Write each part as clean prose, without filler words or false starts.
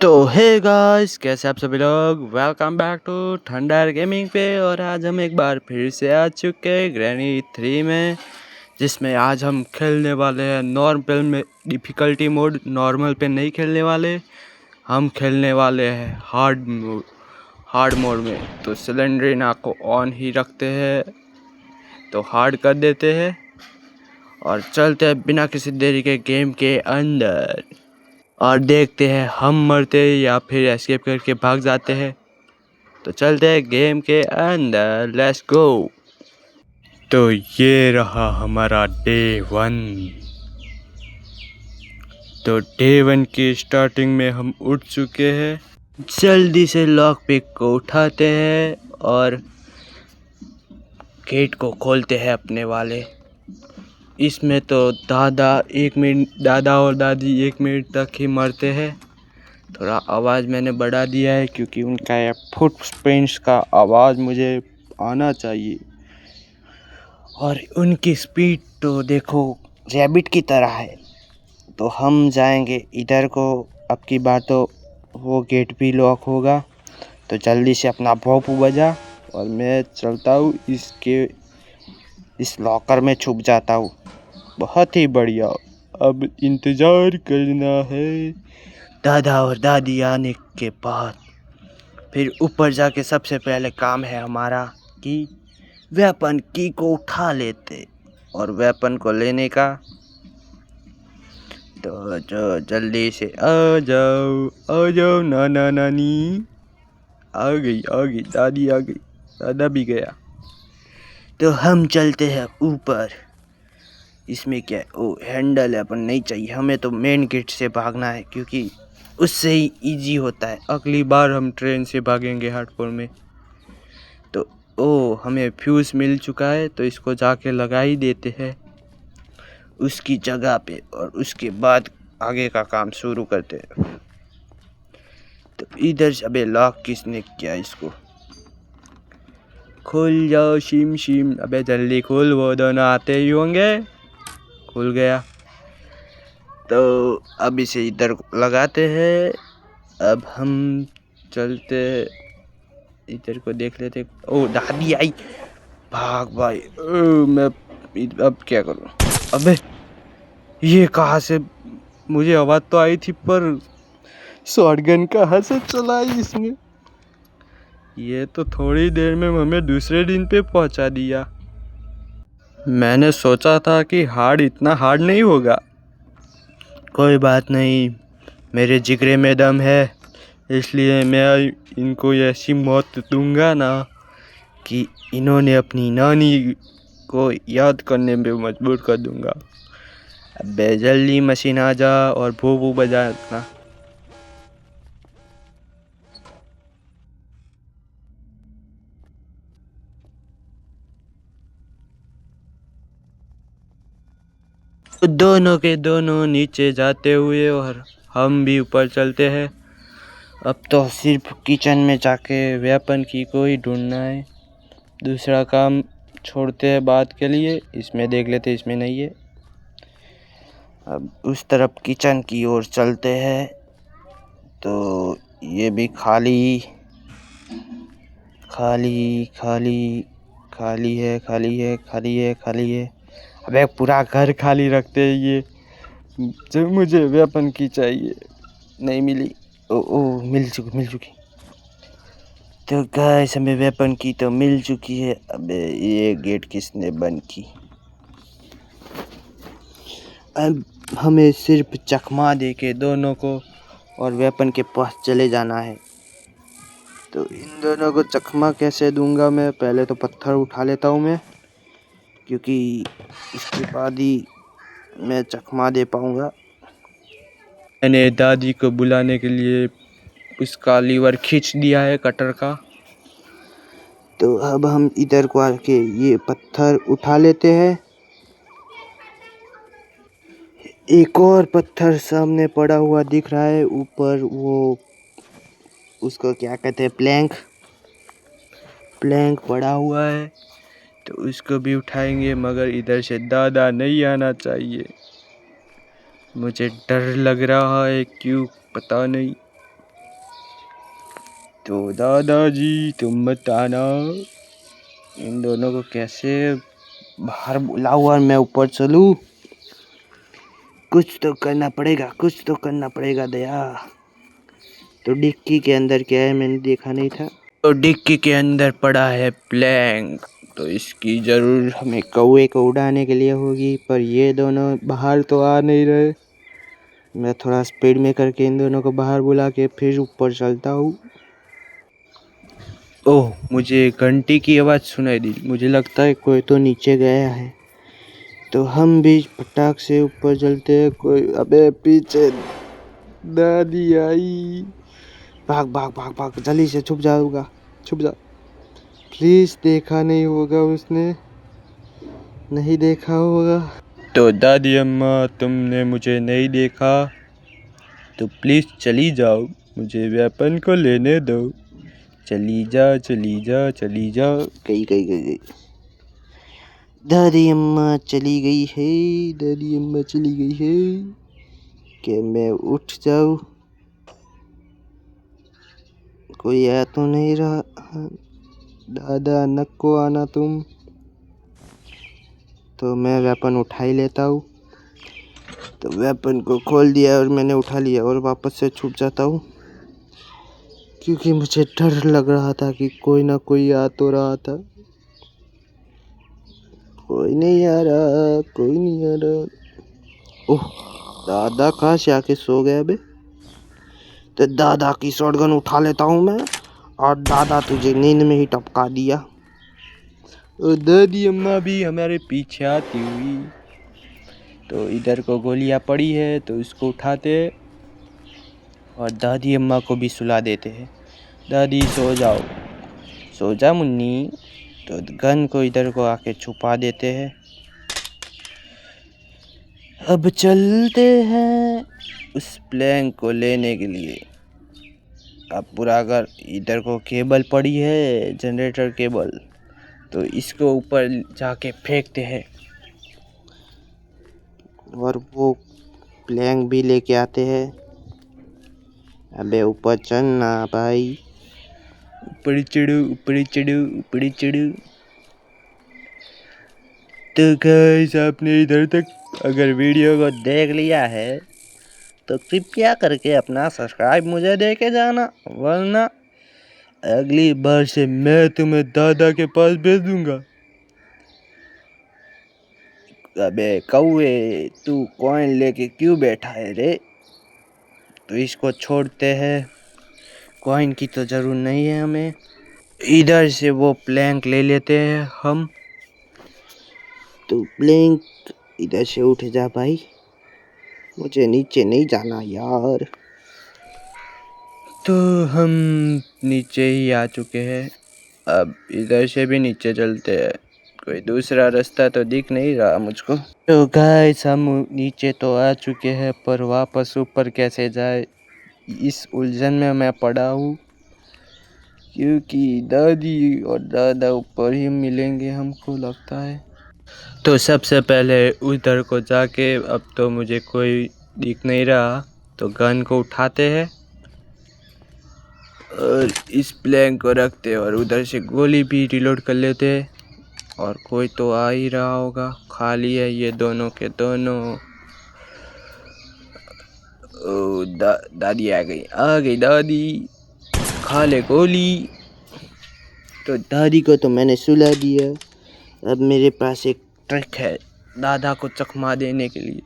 तो hey guys, कैसे आप सभी लोग। Welcome back to Thunder Gaming पे। और आज हम एक बार फिर से आ चुके हैं ग्रैनी 3 में, जिसमें आज हम खेलने वाले हैं नॉर्मल में। डिफ़िकल्टी मोड नॉर्मल पे नहीं खेलने वाले, हम खेलने वाले हैं हार्ड मोड में। तो सिलेंडरिना को ऑन ही रखते हैं, तो हार्ड कर देते हैं और चलते हैं बिना किसी देरी के गेम के अंदर और देखते हैं हम मरते या फिर एस्केप करके भाग जाते हैं। तो चलते हैं गेम के अंदर, लेट्स गो। तो ये रहा हमारा डे 1। तो डे 1 की स्टार्टिंग में हम उठ चुके हैं। जल्दी से लॉक पिक को उठाते हैं और गेट को खोलते हैं अपने वाले। इसमें तो दादा और दादी 1 मिनट तक ही मरते हैं। थोड़ा आवाज़ मैंने बढ़ा दिया है क्योंकि उनका ये फुटप्रिंट्स का आवाज़ मुझे आना चाहिए। और उनकी स्पीड तो देखो रैबिट की तरह है। तो हम जाएंगे इधर को। अब की बार तो वो गेट भी लॉक होगा, तो जल्दी से अपना भोंपू बजा और मैं चलता हूँ इस लॉकर में छुप जाता हूँ। बहुत ही बढ़िया। अब इंतज़ार करना है दादा और दादी आने के बाद। फिर ऊपर जाके सबसे पहले काम है हमारा कि वेपन की को उठा लेते और वेपन को लेने का। तो जो जल्दी से आ जाओ नाना नानी। आ गई दादी आ गई, दादा भी गया। तो हम चलते हैं ऊपर। इसमें क्या है, ओ हैंडल है, अपन नहीं चाहिए हमें। तो मेन गेट से भागना है क्योंकि उससे ही इजी होता है। अगली बार हम ट्रेन से भागेंगे हार्डकोर में। तो ओ हमें फ्यूज़ मिल चुका है, तो इसको जाके लगा ही देते हैं उसकी जगह पे और उसके बाद आगे का काम शुरू करते हैं। तो इधर से अबे लॉक किसने किया, इसको खुल जाओ शिम शिम। अबे जल्दी खुल, वो दोनों आते ही होंगे। खुल गया। तो अब इसे इधर लगाते हैं। अब हम चलते इधर को देख लेते। ओ दादी आई, भाग भाई। मैं अब क्या करूं। अबे ये कहाँ से, मुझे आवाज़ तो आई थी पर शॉटगन कहाँ से चलाई इसने। ये तो थोड़ी देर में हमें दूसरे दिन पे पहुंचा दिया। मैंने सोचा था कि इतना हार्ड नहीं होगा। कोई बात नहीं, मेरे जिगरे में दम है, इसलिए मैं इनको ऐसी मौत दूंगा ना कि इन्होंने अपनी नानी को याद करने में मजबूर कर दूंगा। अबे जल्दी मशीन आ जा और भू बजा इतना। दोनों के दोनों नीचे जाते हुए और हम भी ऊपर चलते हैं। अब तो सिर्फ किचन में जाके वेपन की को ही ढूंढना है। दूसरा काम छोड़ते हैं बात के लिए। इसमें देख लेते, इसमें नहीं है। अब उस तरफ किचन की ओर चलते हैं। तो ये भी खाली खाली खाली खाली है, खाली है, खाली है, खाली है। अबे पूरा घर खाली रखते हैं ये। जब मुझे वेपन की चाहिए, नहीं मिली। ओ मिल चुकी। तो गाइस हमें वेपन की तो मिल चुकी है। अबे ये गेट किसने बंद की। अब हमें सिर्फ चकमा दे के दोनों को और वेपन के पास चले जाना है। तो इन दोनों को चकमा कैसे दूंगा मैं, पहले तो पत्थर उठा लेता हूँ मैं, क्योंकि इसके बाद ही मैं चकमा दे पाऊँगा। मैंने दादी को बुलाने के लिए उसका लीवर खींच दिया है कटर का। तो अब हम इधर को आके ये पत्थर उठा लेते हैं। एक और पत्थर सामने पड़ा हुआ दिख रहा है ऊपर, वो उसको क्या कहते हैं, प्लैंक पड़ा हुआ है, तो उसको भी उठाएंगे। मगर इधर से दादा नहीं आना चाहिए। मुझे डर लग रहा है, क्यों पता नहीं। तो दादाजी तुम बताना इन दोनों को कैसे बाहर बुलाऊं और मैं ऊपर चलूं। कुछ तो करना पड़ेगा दया। तो डिक्की के अंदर क्या है मैंने देखा नहीं था। तो डिक्की के अंदर पड़ा है प्लैंक, तो इसकी जरूर हमें कौवे को उड़ाने के लिए होगी, पर ये दोनों बाहर तो आ नहीं रहे। मैं थोड़ा स्पीड में करके इन दोनों को बाहर बुला के फिर ऊपर चलता हूँ। ओह, मुझे घंटी की आवाज़ सुनाई दी, मुझे लगता है कोई तो नीचे गया है। तो हम भी फटाक से ऊपर चलते हैं। कोई, अबे पीछे दादी आई। भाग भाग भाग भाग, जल्दी से छुप जाऊंगा, छुप जा। प्लीज देखा नहीं होगा उसने, नहीं देखा होगा। तो दादी अम्मा तुमने मुझे नहीं देखा तो प्लीज चली जाओ, मुझे वेपन को लेने दो। चली जा चली जा चली जा। गई गई गई गई। दादी अम्मा चली गई है, दादी अम्मा चली गई है। क्या मैं उठ जाऊं? कोई आ तो नहीं रहा। दादा नको आना तुम। तो मैं वेपन उठा ही लेता हूँ। तो वेपन को खोल दिया और मैंने उठा लिया और वापस से छुप जाता हूँ, क्योंकि मुझे डर लग रहा था कि कोई ना कोई आ तो रहा था। कोई नहीं आ रहा, कोई नहीं आ रहा। ओह, दादा कहाँ से आके सो गए बे। तो दादा की शॉटगन उठा लेता हूँ मैं, और दादा तुझे नींद में ही टपका दिया। और दादी अम्मा भी हमारे पीछे आती हुई। तो इधर को गोलियां पड़ी है तो इसको उठाते और दादी अम्मा को भी सुला देते हैं। दादी सो जाओ, सो जा मुन्नी। तो गन को इधर को आके छुपा देते हैं। अब चलते हैं उस प्लैंक को लेने के लिए। अब पूरा अगर इधर को केबल पड़ी है, जनरेटर केबल, तो इसको ऊपर जाके फेंकते हैं और वो प्लैंक भी लेके आते हैं। अबे ऊपर चढ़ना भाई, ऊपर चढ़ो ऊपर चढ़ो ऊपर चढ़ो। तो गाइस, आपने इधर तक अगर वीडियो को देख लिया है तो कृपया करके अपना सब्सक्राइब मुझे दे के जाना, वरना अगली बार से मैं तुम्हें दादा के पास भेज दूंगा। अबे कौवे, तू कॉइन लेके क्यों बैठा है रे। तो इसको छोड़ते हैं, कॉइन की तो जरूर नहीं है हमें। इधर से वो प्लैंक ले लेते हैं हम। तो प्लैंक इधर से उठ जा भाई, मुझे नीचे नहीं जाना यार। तो हम नीचे ही आ चुके हैं। अब इधर से भी नीचे चलते हैं, कोई दूसरा रास्ता तो दिख नहीं रहा मुझको। तो गाइस, हम नीचे तो आ चुके हैं, पर वापस ऊपर कैसे जाए इस उलझन में मैं पड़ा हूँ, क्योंकि दादी और दादा ऊपर ही मिलेंगे हमको लगता है। तो सबसे पहले उधर को जाके, अब तो मुझे कोई दिख नहीं रहा, तो गन को उठाते हैं और इस प्लैंक को रखते हैं और उधर से गोली भी रिलोड कर लेते हैं। और कोई तो आ ही रहा होगा, खाली है ये दोनों के दोनों। ओ दादी आ गई दादी, खा ले गोली। तो दादी को तो मैंने सुला दिया। अब मेरे पास एक ट्रिक है दादा को चकमा देने के लिए,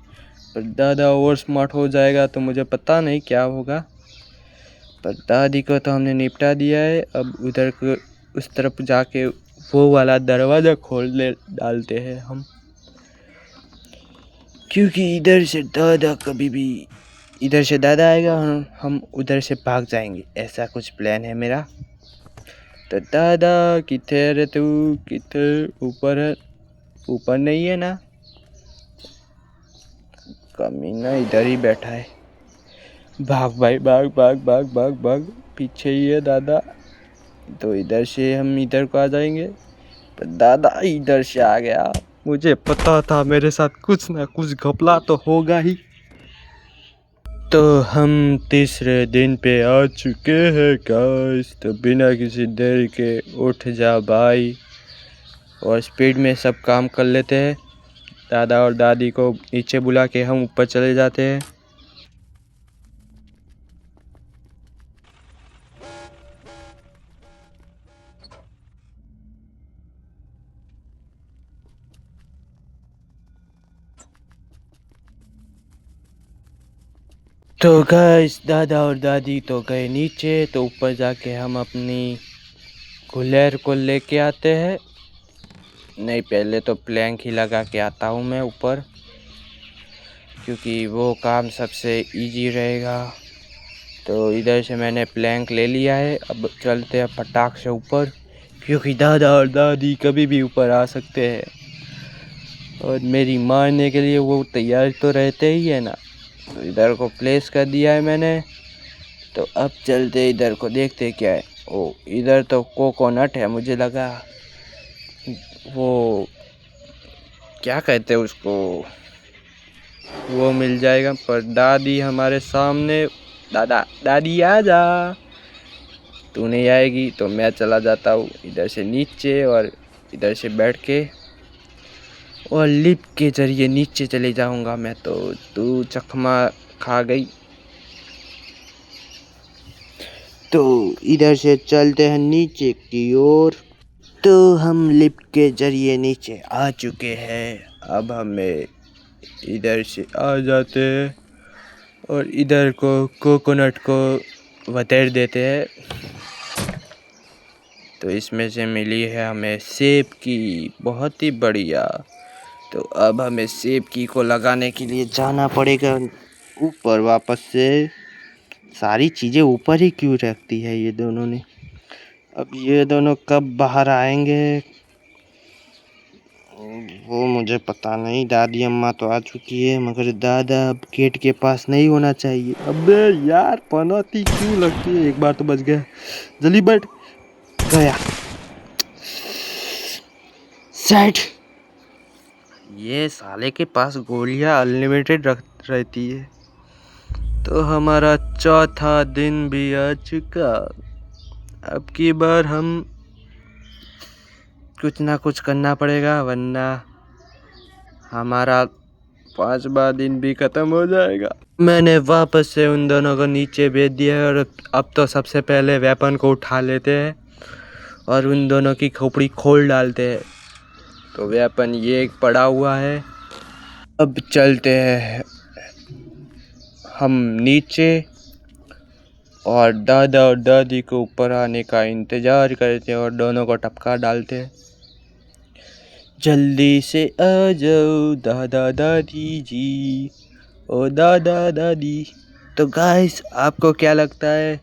पर दादा ओवर स्मार्ट हो जाएगा तो मुझे पता नहीं क्या होगा। पर दादी को तो हमने निपटा दिया है। अब उधर को उस तरफ जाके वो वाला दरवाज़ा खोल डालते हैं हम, क्योंकि इधर से दादा कभी भी, इधर से दादा आएगा हम उधर से भाग जाएंगे, ऐसा कुछ प्लान है मेरा। तो दादा किथे रे तू, किथे? ऊपर है? ऊपर नहीं है ना, कमीना इधर ही बैठा है। भाग भाई भाग भाग भाग भाग भाग, पीछे ही है दादा। तो इधर से हम इधर को आ जाएंगे, पर दादा इधर से आ गया। मुझे पता था मेरे साथ कुछ ना कुछ घपला तो होगा ही। तो हम तीसरे दिन पे आ चुके हैं गाइस। तो बिना किसी देर के उठ जा भाई और स्पीड में सब काम कर लेते हैं। दादा और दादी को नीचे बुला के हम ऊपर चले जाते हैं। तो गाइस दादा और दादी तो गए नीचे, तो ऊपर जाके हम अपनी गुलेर को लेके आते हैं। नहीं, पहले तो प्लैंक ही लगा के आता हूँ मैं ऊपर, क्योंकि वो काम सबसे इजी रहेगा। तो इधर से मैंने प्लैंक ले लिया है। अब चलते हैं फटाक से ऊपर, क्योंकि दादा और दादी कभी भी ऊपर आ सकते हैं और मेरी मारने के लिए वो तैयार तो रहते ही है ना। तो इधर को प्लेस कर दिया है मैंने। तो अब चलते इधर को, देखते क्या है। ओ, इधर तो कोकोनट है। मुझे लगा वो क्या कहते हैं उसको, वो मिल जाएगा, पर दादी हमारे सामने। दादा दादी आ जा, तू नहीं आएगी तो मैं चला जाता हूँ इधर से नीचे, और इधर से बैठ के और लिफ्ट के जरिए नीचे चले जाऊंगा मैं। तो तू चकमा खा गई। तो इधर से चलते हैं नीचे की ओर। तो हम लिफ्ट के जरिए नीचे आ चुके हैं। अब हमें इधर से आ जाते हैं और इधर को कोकोनट को वतेर देते हैं। तो इसमें से मिली है हमें सेब की, बहुत ही बढ़िया। तो अब हमें सेब की को लगाने के लिए जाना पड़ेगा ऊपर वापस से। सारी चीज़ें ऊपर ही क्यों रखती है ये दोनों ने। अब ये दोनों कब बाहर आएंगे वो मुझे पता नहीं। दादी अम्मा तो आ चुकी है, मगर दादा अब गेट के पास नहीं होना चाहिए। अबे यार, पनौती क्यों लगती है। एक बार तो बच गया। जल्दी बैठ गया। सेट। ये साले के पास गोलियां अनलिमिटेड रहती है। तो हमारा चौथा दिन भी आ चुका। अब की बार हम कुछ ना कुछ करना पड़ेगा, वरना हमारा 5वां दिन भी खत्म हो जाएगा। मैंने वापस से उन दोनों को नीचे भेज दिया है और अब तो सबसे पहले वेपन को उठा लेते हैं और उन दोनों की खोपड़ी खोल डालते हैं। तो वेपन ये एक पड़ा हुआ है। अब चलते हैं हम नीचे और दादा और दादी को ऊपर आने का इंतज़ार करते हैं और दोनों को टपका डालते हैं। जल्दी से आ जाओ दादा दादी जी, ओ दादा दादी। तो गाइस, आपको क्या लगता है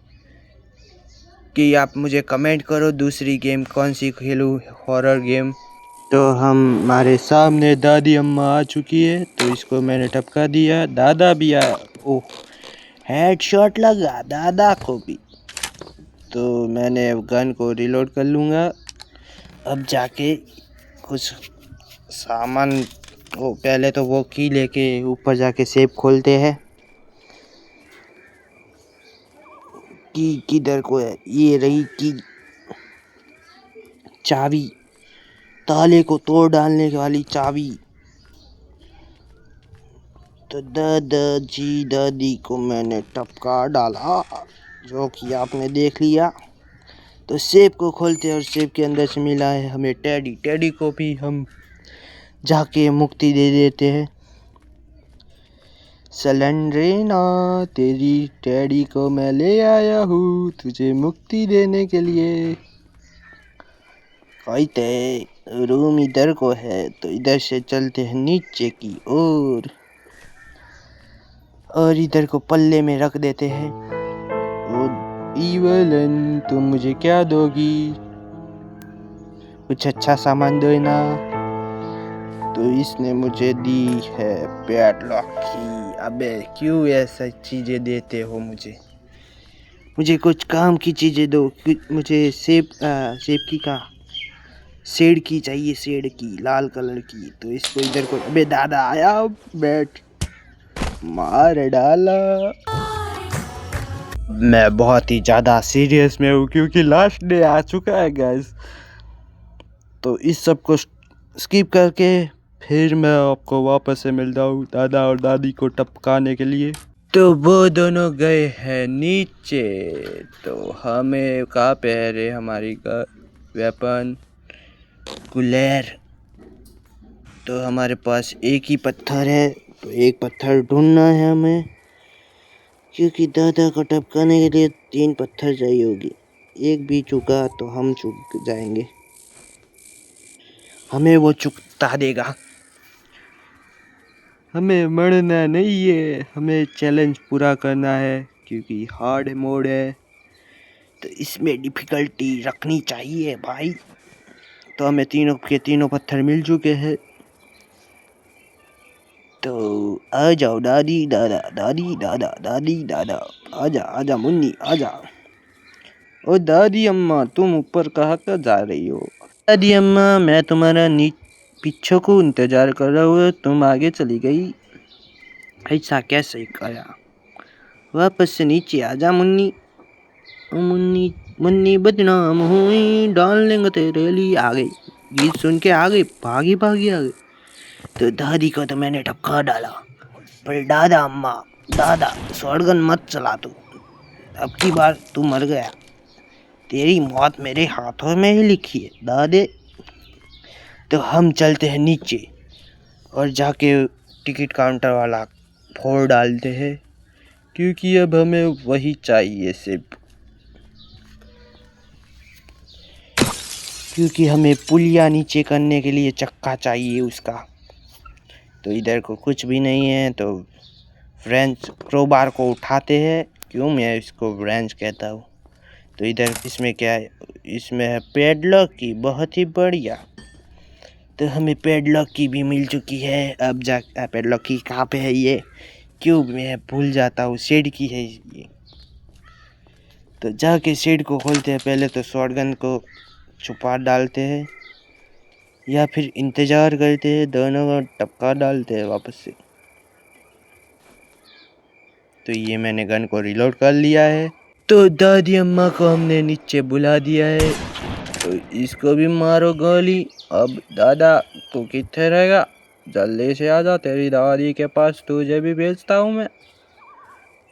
कि आप मुझे कमेंट करो, दूसरी गेम कौन सी खेलूं, हॉरर गेम। तो हमारे सामने दादी अम्मा आ चुकी है, तो इसको मैंने टपका दिया। दादा भी आया। ओह, हेडशॉट लगा दादा को भी। तो मैंने गन को रिलोड कर लूँगा। अब जाके कुछ सामान, वो पहले तो वो की लेके ऊपर जाके सेफ खोलते हैं। की किधर को है, ये रही की, चाबी, ताले को तोड़ डालने वाली चाबी। तो दादाजी दादी को मैंने टपका डाला, जो कि आपने देख लिया। तो सेब को खोलते हैं और सेब के अंदर से मिला है हमें टेडी। टेडी को भी हम जाके मुक्ति दे देते हैं। सलेंड्रेना, तेरी टेडी को मैं ले आया हूँ तुझे मुक्ति देने के लिए। कहते रूम इधर को है, तो इधर से चलते हैं नीचे की ओर और इधर को पल्ले में रख देते हैं। ओ इवलन, तुम मुझे क्या दोगी? कुछ अच्छा सामान देना। तो इसने मुझे दी है पैडलॉक की। अबे क्यों ऐसा चीज़ें देते हो मुझे कुछ काम की चीज़ें दो। मुझे सेब की का शेड की चाहिए, शेड की लाल कलर की। तो इसको इधर को, अबे दादा आया, बैठ। मार डाला। मैं बहुत ही ज़्यादा सीरियस में हूँ क्योंकि लास्ट डे आ चुका है गाइस। तो इस सब को स्किप करके फिर मैं आपको वापस से मिलता हूँ दादा और दादी को टपकाने के लिए। तो वो दोनों गए हैं नीचे। तो हमें कहाँ पे है रे हमारी का वेपन गुलेर। तो हमारे पास एक ही पत्थर है, तो एक पत्थर ढूंढना है हमें, क्योंकि दादा को टपकाने के लिए 3 पत्थर चाहिए होगी। एक भी चुका तो हम चुक जाएंगे, हमें वो चुकता देगा। हमें मरना नहीं है, हमें चैलेंज पूरा करना है क्योंकि हार्ड मोड है, तो इसमें डिफ़िकल्टी रखनी चाहिए भाई। तो हमें तीनों के तीनों पत्थर मिल चुके हैं। तो आ जाओ दादी दादा, दादी दादा, दादी दादा, आजा आजा मुन्नी आजा। ओ दादी अम्मा तुम ऊपर कहाँ का जा रही हो? दादी अम्मा मैं तुम्हारा पीछे को इंतजार कर रहा हूँ, तुम आगे चली गई। ऐसा कैसे करा? वापस से नीचे आजा मुन्नी। मुन्नी मुन्नी बदनाम हुई, डाल लेंगे तेरे लिए। आ गई, गीत सुन के आ गई, भागी भागी आ गई। तो दादी को तो मैंने टपका डाला, पर दादा अम्मा दादा शॉटगन मत चला तू, अब की बार तू मर गया, तेरी मौत मेरे हाथों में ही लिखी है दादे। तो हम चलते हैं नीचे और जाके टिकट काउंटर वाला फोड़ डालते हैं, क्योंकि अब हमें वही चाहिए सिर्फ, क्योंकि हमें पुलिया नीचे करने के लिए चक्का चाहिए उसका। तो इधर को कुछ भी नहीं है, तो फ्रेंच क्रोबार को उठाते हैं, क्यों मैं इसको फ्रेंच कहता हूँ। तो इधर इसमें क्या है, इसमें है पेडलॉक की, बहुत ही बढ़िया। तो हमें पेडलॉक की भी मिल चुकी है। अब जा पेडलॉक की कहाँ पे है ये, क्यों मैं भूल जाता हूँ, शेड की है ये। तो जाके शेड को खोलते हैं, पहले तो शॉटगन को छुपा डालते हैं या फिर इंतज़ार करते हैं, दोनों को टपका डालते हैं वापस से। तो ये मैंने गन को रिलोड कर लिया है। तो दादी अम्मा को हमने नीचे बुला दिया है, तो इसको भी मारो गोली। अब दादा तू कितने रहेगा, जल्दी से आ जा, तेरी दादी के पास तुझे भी भेजता हूँ मैं।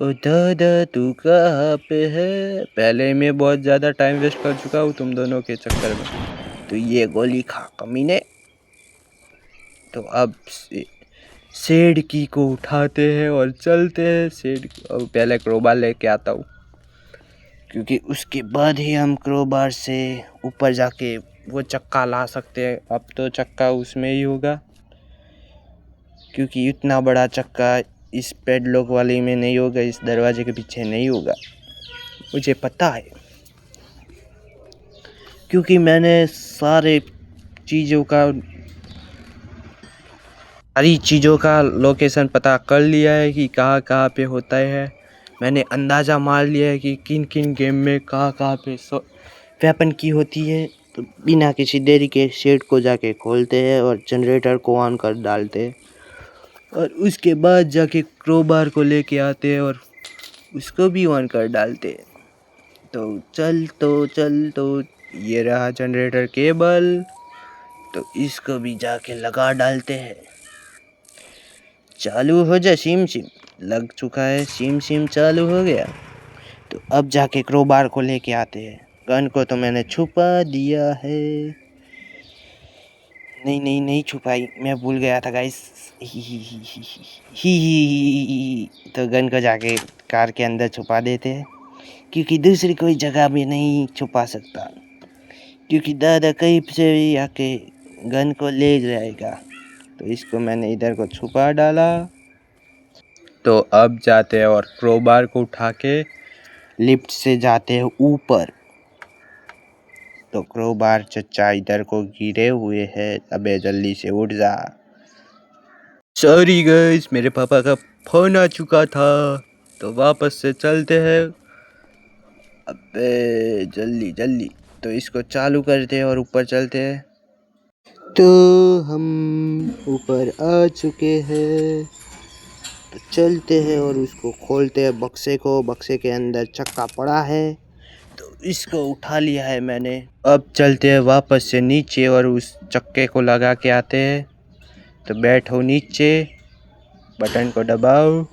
ओ दादा तू कहाँ पे है? पहले मैं बहुत ज़्यादा टाइम वेस्ट कर चुका हूँ तुम दोनों के चक्कर में, तो ये गोली खा कमीने। तो अब शेड की को उठाते हैं और चलते हैं। शेड अब पहले क्रोबार लेके आता हूँ, क्योंकि उसके बाद ही हम क्रोबार से ऊपर जाके वो चक्का ला सकते हैं। अब तो चक्का उसमें ही होगा, क्योंकि इतना बड़ा चक्का इस पेडलॉक वाली में नहीं होगा, इस दरवाजे के पीछे नहीं होगा, मुझे पता है, क्योंकि मैंने सारी चीज़ों का लोकेशन पता कर लिया है कि कहाँ कहाँ पे होता है। मैंने अंदाज़ा मार लिया है कि किन किन गेम में कहाँ कहाँ पे वेपन की होती है। तो बिना किसी देरी के शेड को जाके खोलते हैं और जनरेटर को ऑन कर डालते हैं, और उसके बाद जाके क्रोबार को लेके आते हैं और उसको भी ऑन कर डालते हैं। तो चल तो ये रहा जनरेटर केबल, तो इसको भी जाके लगा डालते हैं। चालू हो जा सिम सिम, लग चुका है, सिम सिम चालू हो गया। तो अब जाके क्रोबार को लेके आते हैं। गन को तो मैंने छुपा दिया है, नहीं छुपाई, मैं भूल गया था गाइस। तो गन को जाके कार के अंदर छुपा देते हैं, क्योंकि दूसरी कोई जगह भी नहीं छुपा सकता, क्योंकि दादा कहीं से भी आके गन को ले जाएगा। तो इसको मैंने इधर को छुपा डाला। तो अब जाते हैं और क्रोबार को उठा के लिफ्ट से जाते हैं ऊपर। तो क्रोबार चचा इधर को गिरे हुए हैं, अबे जल्दी से उठ जा। सॉरी गाइस, मेरे पापा का फोन आ चुका था, तो वापस से चलते हैं। अबे जल्दी जल्दी, तो इसको चालू करते हैं और ऊपर चलते हैं। तो हम ऊपर आ चुके हैं। तो चलते हैं और उसको खोलते हैं बक्से को। बक्से के अंदर चक्का पड़ा है तो इसको उठा लिया है मैंने। अब चलते हैं वापस से नीचे और उस चक्के को लगा के आते हैं। तो बैठो नीचे, बटन को दबाओ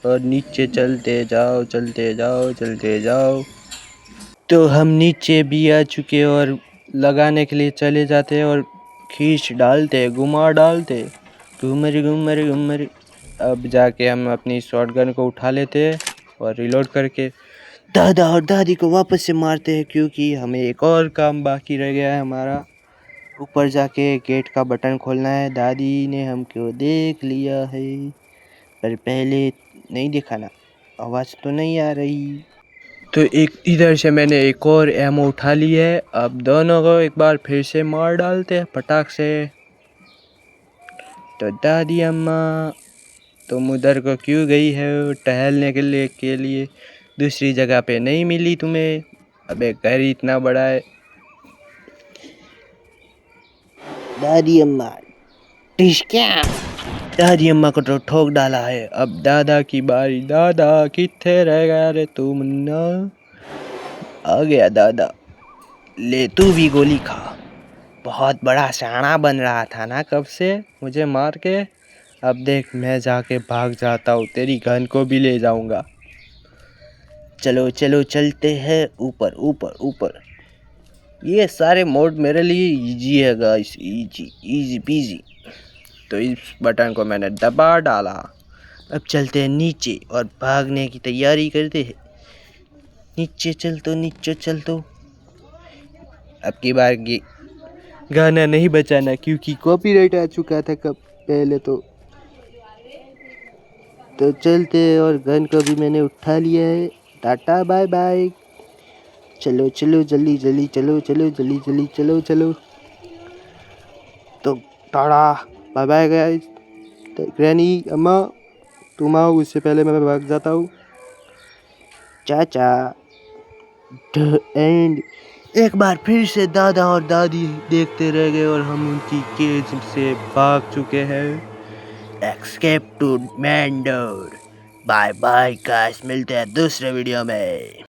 और नीचे चलते जाओ चलते जाओ चलते जाओ। तो हम नीचे भी आ चुके और लगाने के लिए चले जाते हैं और खींच डालते हैं, घुमा डालते हैं, घूमर घूमर घूमर। अब जाके हम अपनी शॉटगन को उठा लेते हैं और रिलोड करके दादा और दादी को वापस से मारते हैं, क्योंकि हमें एक और काम बाकी रह गया है हमारा। ऊपर जाके गेट का बटन खोलना है। दादी ने हमको देख लिया है, पर पहले नहीं दिखाना, आवाज़ तो नहीं आ रही। तो एक इधर से मैंने एक और एमो उठा ली है। अब दोनों को एक बार फिर से मार डालते हैं पटाख से। तो दादी अम्मा तुम उधर को क्यों गई है टहलने के लिए दूसरी जगह पे नहीं मिली तुम्हें? अबे घर ही इतना बड़ा है। दादी अम्मा टिश्क्या। दादी अम्मा को तो ठोक डाला है। अब दादा की बारी। दादा किथे रह गया रे तू मुन्ना? आ गया दादा, ले तू भी गोली खा। बहुत बड़ा शाना बन रहा था ना कब से मुझे मार के। अब देख मैं जाके भाग जाता हूँ, तेरी गन को भी ले जाऊंगा। चलो चलो चलते हैं ऊपर ऊपर ऊपर। ये सारे मोड मेरे लिए इजी है गाइस, इजी इजी पीजी। तो इस बटन को मैंने दबा डाला। अब चलते हैं नीचे और भागने की तैयारी करते हैं। नीचे चल तो नीचे चल तो। अब की बार गाना नहीं बचाना क्योंकि कॉपीराइट आ चुका था कब पहले। तो चलते और गन को भी मैंने उठा लिया है। टाटा बाय बाय। चलो चलो जल्दी जल्दी चलो चलो जल्दी जल्दी चलो चलो। तो टाटा बाय बाय गाइस। ग्रैनी अम्मा तुम आओ, उससे पहले मैं भाग जाता हूँ। चाचा द एंड। एक बार फिर से दादा और दादी देखते रह गए और हम उनकी केज से भाग चुके हैं। Escape to Mandore. Bye bye guys, मिलते हैं दूसरे वीडियो में।